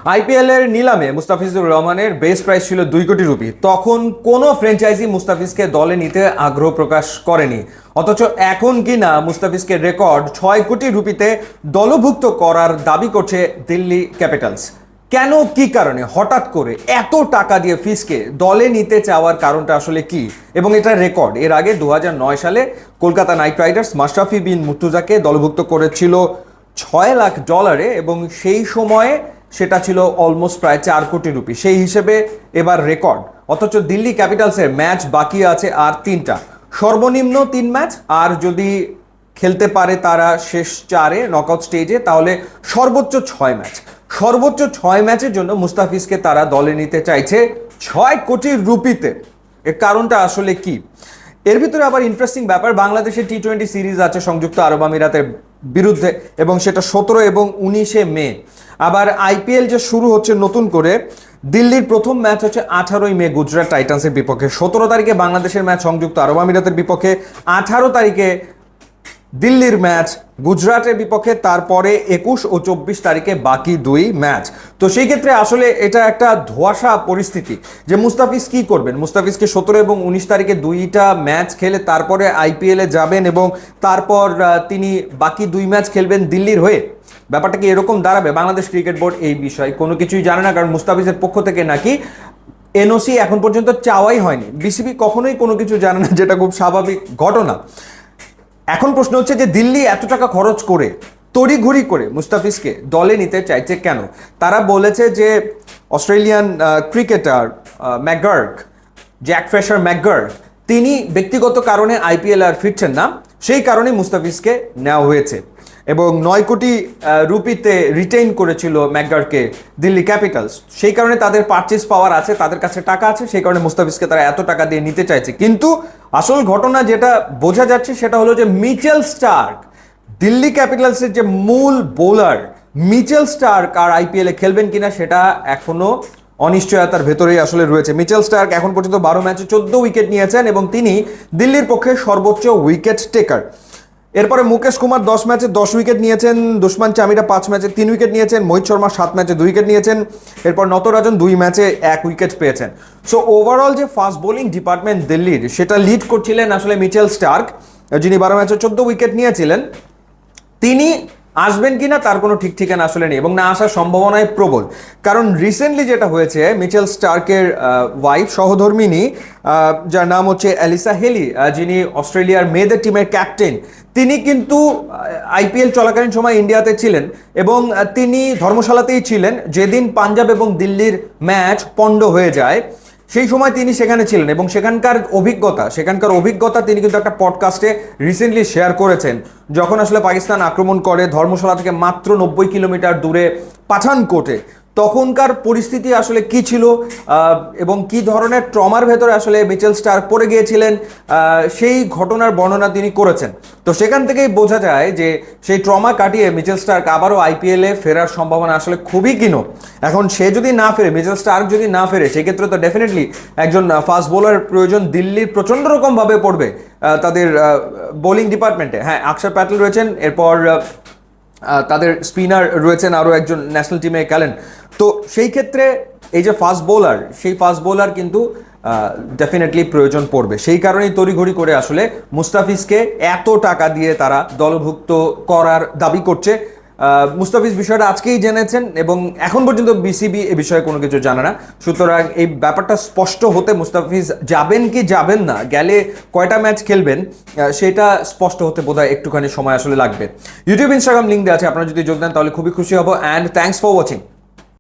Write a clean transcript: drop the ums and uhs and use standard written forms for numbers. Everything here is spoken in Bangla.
আইপিএল এর নিলামে মুস্তাফিজুর রহমানের বেস প্রাইস ছিল 2 কোটি রুপি। তখন কোনো ফ্র্যাঞ্চাইজি মুস্তাফিজকে দলে নিতে আগ্রহ প্রকাশ করেনি, অথচ এখন কিনা মুস্তাফিজকে রেকর্ড 6 কোটি রুপিতে দলভুক্ত করার দাবি করছে দিল্লি ক্যাপিটালস। কেন, কি কারণে হঠাৎ করে এত টাকা দিয়ে ফিসকে দলে নিতে চাওয়ার কারণটা আসলে কি, এবং এটা রেকর্ড। এর আগে 2009 সালে কলকাতা নাইট রাইডার্স মাশরাফি বিন মুর্তজাকে দলভুক্ত করেছিল $6 লাখ, এবং সেই সময়ে সেটা ছিল অলমোস্ট প্রায় 4 কোটি রুপি। সেই হিসেবে এবার রেকর্ড। অথচ দিল্লি ক্যাপিটালসের ম্যাচ বাকি আছে আর 3টা, সর্বনিম্ন 3 ম্যাচ, আর যদি খেলতে পারে তারা শেষ 4-এ নকআউট স্টেজে, তাহলে সর্বোচ্চ 6 ম্যাচ। সর্বোচ্চ 6 ম্যাচের জন্য মুস্তাফিজকে তারা দলে নিতে চাইছে 6 কোটি রুপিতে। এর কারণটা আসলে কি? এর ভিতরে আবার ইন্টারেস্টিং ব্যাপার, বাংলাদেশের টি-20 সিরিজ আছে সংযুক্ত আরব আমিরাতের বিরুদ্ধে, এবং সেটা 17 এবং 19 মে। আবার আইপিএল যে শুরু হচ্ছে নতুন করে, দিল্লির প্রথম ম্যাচ হচ্ছে 18 মে গুজরাট টাইটান্সের বিপক্ষে, 17 তারিখে বাংলাদেশের ম্যাচ সংযুক্ত আরব আমিরাতের বিপক্ষে, 18 তারিখে দিল্লির ম্যাচ গুজরাটের বিপক্ষে, তারপরে 21 ও 24 তারিখে বাকি 2 ম্যাচ। তো সেই ক্ষেত্রে আসলে এটা একটা ধোঁয়াশা পরিস্থিতি যে মুস্তাফিজ কি করবেন। মুস্তাফিজকে 17 এবং 19 তারিখে 2টা ম্যাচ খেলে তারপরে আইপিএলে যাবেন, এবং তারপর তিনি বাকি 2 ম্যাচ খেলবেন দিল্লির হয়ে। ব্যাপারটা কি এরকম দাঁড়াবে? বাংলাদেশ ক্রিকেট বোর্ড এই বিষয়ে কোনো কিছুই জানে না, কারণ মুস্তাফিজের পক্ষ থেকে নাকি এনওসি এখন পর্যন্ত চাওয়াই হয়নি। বিসিবি কখনোই কোনো কিছু জানে না, যেটা খুব স্বাভাবিক ঘটনা। এখন প্রশ্ন হচ্ছে যে দিল্লি এত টাকা খরচ করে তড়িঘড়ি করে মুস্তাফিজকে দলে নিতে চাইছে কেন? তারা বলেছে যে Australian cricketer McGurk, Jack fresher McGurk, তিনি ব্যক্তিগত কারণে আইপিএল আর ফিরছেন না, সেই কারণে মুস্তাফিজকে নেওয়া হয়েছে। এবং 9 কোটি রুপিতে রিটেইন করেছিল ম্যাকগার্ককে দিল্লি ক্যাপিটালস। সেই কারণে তাদের পারচেজ পাওয়ার আছে, তাদের কাছে টাকা আছে, সেই কারণে মুস্তাফিজকে তারা এত টাকা দিয়ে নিতে চাইছে। কিন্তু আসল ঘটনা যেটা বোঝা যাচ্ছে সেটা হলো যে মিচেল স্টার্ক, দিল্লি ক্যাপিটালসের যে মূল বোলার, মিচেল স্টার্ক আর আইপিএলে খেলবেন কিনা সেটা এখনো অনিশ্চয়তার ভেতরেই আসলে রয়েছে। মিচেল স্টার্ক এখন পর্যন্ত 12 ম্যাচে 14 উইকেট নিয়েছেন, এবং তিনি দিল্লির পক্ষে সর্বোচ্চ উইকেট টেকার। এরপরে মুকেশ কুমার 10 ম্যাচে 10 উইকেট নিয়েছেন, দুষ্মান চামিরা 5 ম্যাচে 3 উইকেট নিয়েছেন, মোহিত শর্মা 7 ম্যাচে 2 উইকেট নিয়েছেন, এরপর নটরাজন 2 ম্যাচে 1 উইকেট পেয়েছেন। সো ওভারঅল যে ফাস্ট বোলিং ডিপার্টমেন্ট দিল্লির, সেটা লিড করছিলেন আসলে মিচেল স্টার্ক, যিনি 12 ম্যাচে 14 উইকেট নিয়েছিলেন। তিনি আসবেন কিনা তার কোনো ঠিক ঠিকানা আসলে নেই, এবং না আসার সম্ভাবনায় প্রবল। কারণ রিসেন্টলি যেটা হয়েছে, মিচেল স্টার্কের ওয়াইফ, সহধর্মিনী, যার নাম হচ্ছে অ্যালিসা হেলি, যিনি অস্ট্রেলিয়ার মেয়েদের টিমের ক্যাপ্টেন, তিনি কিন্তু আইপিএল চলাকালীন সময় ইন্ডিয়াতে ছিলেন, এবং তিনি ধর্মশালাতেই ছিলেন যেদিন পাঞ্জাব এবং দিল্লির ম্যাচ পণ্ড হয়ে যায়। সেই সময় তিনি সেখানে ছিলেন, এবং সেখানকার অভিজ্ঞতা তিনি কিন্তু একটা পডকাস্টে রিসেন্টলি শেয়ার করেছেন। যখন আসলে পাকিস্তান আক্রমণ করে ধর্মশালা থেকে মাত্র 90 কিলোমিটার দূরে পাঠানকোটে, তখনকার পরিস্থিতি আসলে কি ছিল, এবং কি ধরনের ট্রমার ভেতরে আসলে মিচেল স্টার্ক পড়ে গিয়েছিলেন, সেই ঘটনার বর্ণনা তিনি করেছেন। তো সেখান থেকেই বোঝা যায় যে সেই ট্রমা কাটিয়ে মিচেল স্টার্ক আবারও আইপিএলে ফেরার সম্ভাবনা আসলে খুবই ক্ষীণ। এখন সে যদি না ফেরে, মিচেল স্টার্ক যদি না ফেরে, সেক্ষেত্রে তো ডেফিনেটলি একজন ফাস্ট বোলার প্রয়োজন দিল্লির প্রচণ্ড রকমভাবে পড়বে তাদের বোলিং ডিপার্টমেন্টে। হ্যাঁ, অক্ষর প্যাটেল রয়েছেন, এরপর তাদের স্পিনার রয়েছেন আরও একজন ন্যাশনাল টিমে খেলেন। তো সেই ক্ষেত্রে এই যে ফাস্ট বোলার, সেই ফাস্ট বোলার কিন্তু ডেফিনেটলি প্রয়োজন পড়বে। সেই কারণেই তড়িঘড়ি করে আসলে মুস্তাফিজকে এত টাকা দিয়ে তারা দলভুক্ত করার দাবি করছে। মুস্তাফিজ বিষয়টা আজকেই জেনেছেন, এবং এখন পর্যন্ত বিসিবি এ বিষয়ে কোনো কিছু জানে না। সুতরাং এই ব্যাপারটা স্পষ্ট হতে মুস্তাফিজ যাবেন কি যাবেন না, গেলে কয়টা ম্যাচ খেলবেন, সেটা স্পষ্ট হতে বোধহয় একটুখানি সময় আসলে লাগবে। ইউটিউব, ইনস্টাগ্রাম লিঙ্ক দেওয়া আছে, আপনারা যদি যোগ দেন তাহলে খুবই খুশি হব। And thanks for watching.